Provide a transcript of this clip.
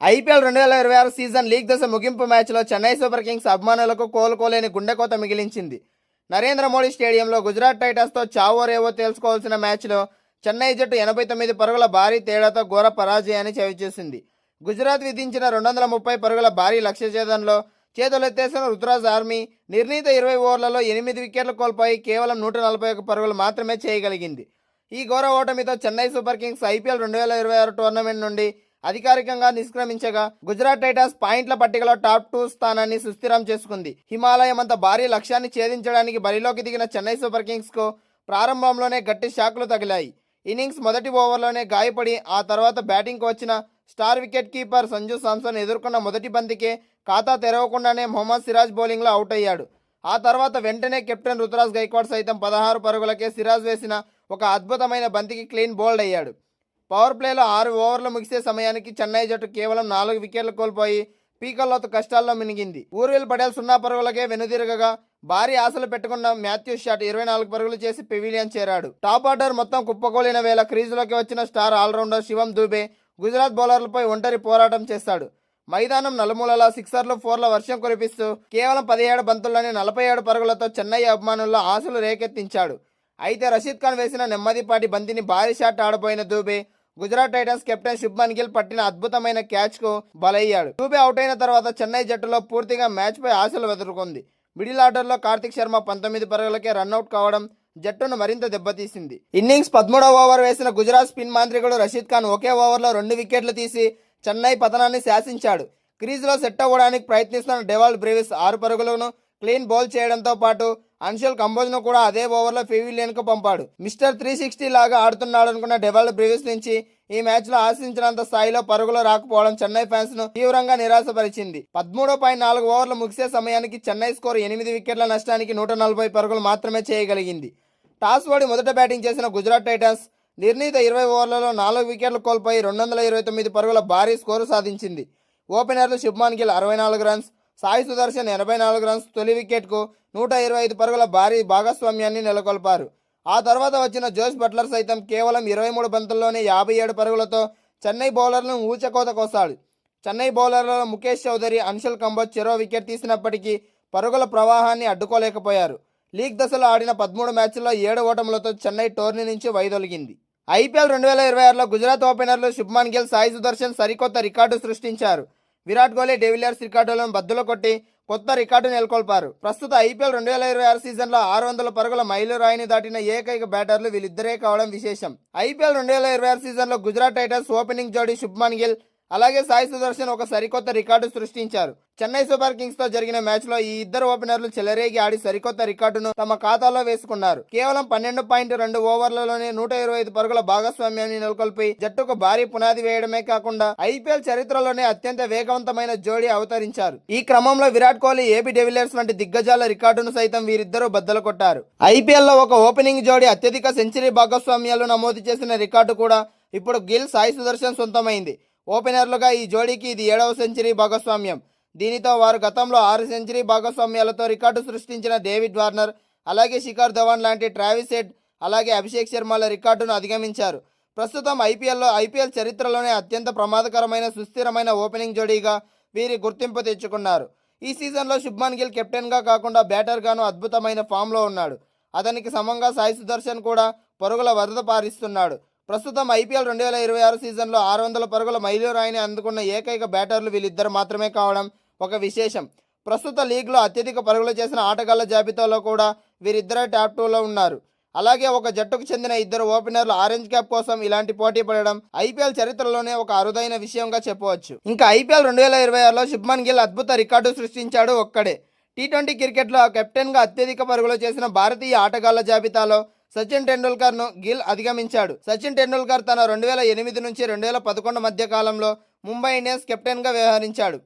IPL 2026 season league దశ ముగింపు మ్యాచ్లో చెన్నై సూపర్ కింగ్స్ అభిమానులకు కోలుకోలేని గుండెకోత మిగిలించింది. నరేంద్ర మోడీ స్టేడియంలో గుజరాత్ టైటన్స్తో చావో రేవో తేల్చుకోవాల్సిన మ్యాచ్లో చెన్నై జట్టు 89 పరుగుల భారీ తేడాతో ఘోర పరాజయాన్ని చవిచూసింది. గుజరాత్ విధించిన 230 పరుగుల భారీ లక్ష్యఛేదనలో చేతులెత్తేసిన రుతురాజ్ ఆర్మీ నిర్ణీత 20 ఓవర్లలో 8 వికెట్లు కోల్పోయి కేవలం 141 పరుగులు మాత్రమే చేయగలిగింది. ఈ ఘోర ఓటమితో Chennai super kings IPL 2026 tournament నుండి అధికారికంగా నిష్క్రమించగా గుజరాత్ టైటన్స్ పాయింట్ల పట్టికలో టాప్ 2 స్థానాన్ని సుస్థిరం చేసుకుంది. హిమాలయమంత భారీ లక్ష్యాన్ని ఛేదించడానికి బరిలోకి దిగిన చెన్నై సూపర్ కింగ్స్ కు ప్రారంభంలోనే గట్టి షాక్లు తగిలాయి. ఇన్నింగ్స్ మొదటి ఓవర్లోనే గాయపడి ఆ తర్వాత బ్యాటింగ్కు వచ్చిన star wicket keeper Sanju Samson ఎదుర్కొన్న మొదటి బంతికే ఖాతా తెరవకుండానే మొహమ్మద్ సిరాజ్ బౌలింగ్లో అవుట్ అయ్యాడు. ఆ తర్వాత వెంటనే కెప్టెన్ రుతురాజ్ గైక్వాడ్ సైతం 16 పరుగులకే సిరాజ్ వేసిన ఒక అద్భుతమైన బంతికి క్లీన్ బౌల్డ్ అయ్యాడు. పవర్ ప్లేలో 6 ఓవర్లు ముగిసే సమయానికి చెన్నై జట్టు కేవలం 4 వికెట్లు కోల్పోయి పీకల్లోతు కష్టాల్లో మినిగింది. ఊర్విల్ పటేల్ 0 పరుగులకే వెనుదిరగగా భారీ ఆశలు పెట్టుకున్న మాథ్యూ షాట్ 24 పరుగులు చేసి పెవిలియన్ చేరాడు. టాప్ ఆర్డర్ మొత్తం కుప్పకూలిన వేళ క్రీజులోకి వచ్చిన స్టార్ ఆల్రౌండర్ శివం దూబే గుజరాత్ బౌలర్లపై ఒంటరి పోరాటం చేశాడు. మైదానం నలుమూలలా సిక్సర్లు, ఫోర్ల వర్షం కురిపిస్తూ కేవలం 17 బంతుల్లోనే 47 పరుగులతో చెన్నై అభిమానుల్లో ఆశలు రేకెత్తించాడు. అయితే రషీద్ ఖాన్ వేసిన నెమ్మదిపాటి బంతిని భారీ షాట్ ఆడబోయిన దూబే గుజరాత్ టైటన్స్ కెప్టెన్ శుభ్మన్ గిల్ పట్టిన అద్భుతమైన క్యాచ్ కు బలయ్యాడు. దూబే అవుట్ అయిన తర్వాత చెన్నై జట్టులో పూర్తిగా మ్యాచ్ పై ఆశలు వెతురుకుంది. మిడిల్ ఆర్డర్లో కార్తిక్ శర్మ 19 పరుగులకే రన్అట్ కావడం జట్టును మరింత దెబ్బతీసింది. ఇన్నింగ్స్ 13వ ఓవర్ వేసిన గుజరాత్ స్పిన్ మాంత్రికుడు రషీద్ ఖాన్ ఒకే ఓవర్లో 2 వికెట్లు తీసి చెన్నై పతనాన్ని శాసించాడు. క్రీజ్లో సెట్ అవ్వడానికి ప్రయత్నిస్తున్న డెవాల్డ్ బ్రేవిస్ 6 పరుగులను క్లీన్ బౌల్ చేయడంతో పాటు అన్షుల్ కంబోజ్ను కూడా అదే ఓవర్లో పెవిలియన్కు పంపాడు. మిస్టర్ 360 లాగా ఆడుతున్నాడనుకున్న డెవాల్డ్ బ్రేవిస్ నుంచి ఈ మ్యాచ్లో ఆశించినంత స్థాయిలో పరుగులు రాకపోవడం చెన్నై ఫ్యాన్స్ను తీవ్రంగా నిరాశపరిచింది. 13.4 ఓవర్లు ముగిసే సమయానికి చెన్నై స్కోర్ 8 వికెట్ల నష్టానికి 140 పరుగులు మాత్రమే చేయగలిగింది. టాస్ ఓడి మొదట బ్యాటింగ్ చేసిన గుజరాత్ టైటన్స్ నిర్ణీత 20 ఓవర్లలో 4 వికెట్లు కోల్పోయి 229 పరుగుల భారీ స్కోరు సాధించింది. ఓపెనర్లు శుభ్మన్ గిల్ 64 రన్స్, సాయి సుదర్శన్ 84 రన్స్ తొలి వికెట్కు 125 పరుగుల భారీ భాగస్వామ్యాన్ని నెలకొల్పారు. ఆ తర్వాత వచ్చిన జోస్ బట్లర్ సైతం కేవలం 23 బంతుల్లోనే 57 పరుగులతో చెన్నై బౌలర్లను ఊచకోత కోసాడు. చెన్నై బౌలర్లలో ముఖేష్ చౌదరి, అన్షుల్ కంబోజ్ చెరో వికెట్ తీసినప్పటికీ పరుగుల ప్రవాహాన్ని అడ్డుకోలేకపోయారు. లీగ్ దశలో ఆడిన 13 మ్యాచ్ల్లో 7 ఓటములతో చెన్నై టోర్నీ నుంచి వైదొలిగింది. ఐపీఎల్ 2026లో గుజరాత్ ఓపెనర్లు శుభ్మన్ గిల్, సాయి సుదర్శన్ సరికొత్త రికార్డు సృష్టించారు. విరాట్ కోహ్లీ, డెవిలియర్స్ రికార్డులను బద్దలు కొట్టి కొత్త రికార్డు నెలకొల్పారు. ప్రస్తుత ఐపీఎల్ 2026 సీజన్లో 600 పరుగుల మైలురాయిని దాటిన ఏకైక బ్యాటర్లు వీళ్ళిద్దరే కావడం విశేషం. ఐపీఎల్ 2026 సీజన్లో గుజరాత్ టైటన్స్ ఓపెనింగ్ జోడీ శుభ్మన్ గిల్ అలాగే సాయి సుదర్శన్ ఒక సరికొత్త రికార్డు సృష్టించారు. చెన్నై సూపర్ కింగ్స్ తో జరిగిన మ్యాచ్ లో ఈ ఇద్దరు ఓపెనర్లు చెలరేగి ఆడి సరికొత్త రికార్డును తమ ఖాతాలో వేసుకున్నారు. కేవలం 12.2 ఓవర్లలోనే 125 పరుగుల భాగస్వామ్యాన్ని నెలకొల్పి జట్టుకు భారీ పునాది వేయడమే కాకుండా ఐపీఎల్ చరిత్రలోనే అత్యంత వేగవంతమైన జోడీ అవతరించారు. ఈ క్రమంలో విరాట్ కోహ్లీ, ఏబీ డెవిలియర్స్ వంటి దిగ్గజాల రికార్డును సైతం వీరిద్దరూ బద్దలు కొట్టారు. ఐపీఎల్ లో ఒక ఓపెనింగ్ జోడీ అత్యధిక సెంచరీ భాగస్వామ్యాలు నమోదు చేసిన రికార్డు కూడా ఇప్పుడు గిల్, సాయి సుదర్శన్ సొంతమైంది. ఓపెనర్లుగా ఈ జోడీకి ఇది 7వ సెంచరీ భాగస్వామ్యం. దీనితో వారు గతంలో 6 సెంచరీ భాగస్వామ్యాలతో రికార్డు సృష్టించిన డేవిడ్ వార్నర్, అలాగే శిఖర్ ధవన్ లాంటి ట్రావిస్ హెడ్, అలాగే అభిషేక్ శర్మల రికార్డును అధిగమించారు. ప్రస్తుతం ఐపీఎల్ చరిత్రలోనే అత్యంత ప్రమాదకరమైన సుస్థిరమైన ఓపెనింగ్ జోడీగా వీరి గుర్తింపు తెచ్చుకున్నారు. ఈ సీజన్లో శుభ్మన్ గిల్ కెప్టెన్గా కాకుండా బ్యాటర్గాను అద్భుతమైన ఫామ్లో ఉన్నాడు. అతనికి సమంగా సాయి సుదర్శన్ కూడా పరుగుల వరద పారిస్తున్నాడు. ప్రస్తుతం ఐపీఎల్ 2026 సీజన్లో 600 పరుగుల మైలురాయిని అందుకున్న ఏకైక బ్యాటర్లు వీళ్ళిద్దరు మాత్రమే కావడం ఒక విశేషం. ప్రస్తుత లీగ్లో అత్యధిక పరుగులు చేసిన ఆటగాళ్ల జాబితాలో కూడా వీరిద్దరే టాప్ 2లో ఉన్నారు. అలాగే ఒక జట్టుకు చెందిన ఇద్దరు ఓపెనర్లు ఆరెంజ్ క్యాప్ కోసం ఇలాంటి పోటీ పడడం ఐపీఎల్ చరిత్రలోనే ఒక అరుదైన విషయంగా చెప్పవచ్చు. ఇంకా ఐపీఎల్ 2026లో శుభ్మన్ గిల్ అద్భుత రికార్డు సృష్టించాడు ఒక్కడే. టీ20 క్రికెట్లో కెప్టెన్గా అత్యధిక పరుగులు చేసిన భారతీయ ఆటగాళ్ల జాబితాలో సచిన్ టెండూల్కర్ను గిల్ అధిగమించాడు. సచిన్ టెండూల్కర్ తన 2008 నుంచి 2011 మధ్య కాలంలో ముంబై ఇండియన్స్ కెప్టెన్గా వ్యవహరించాడు.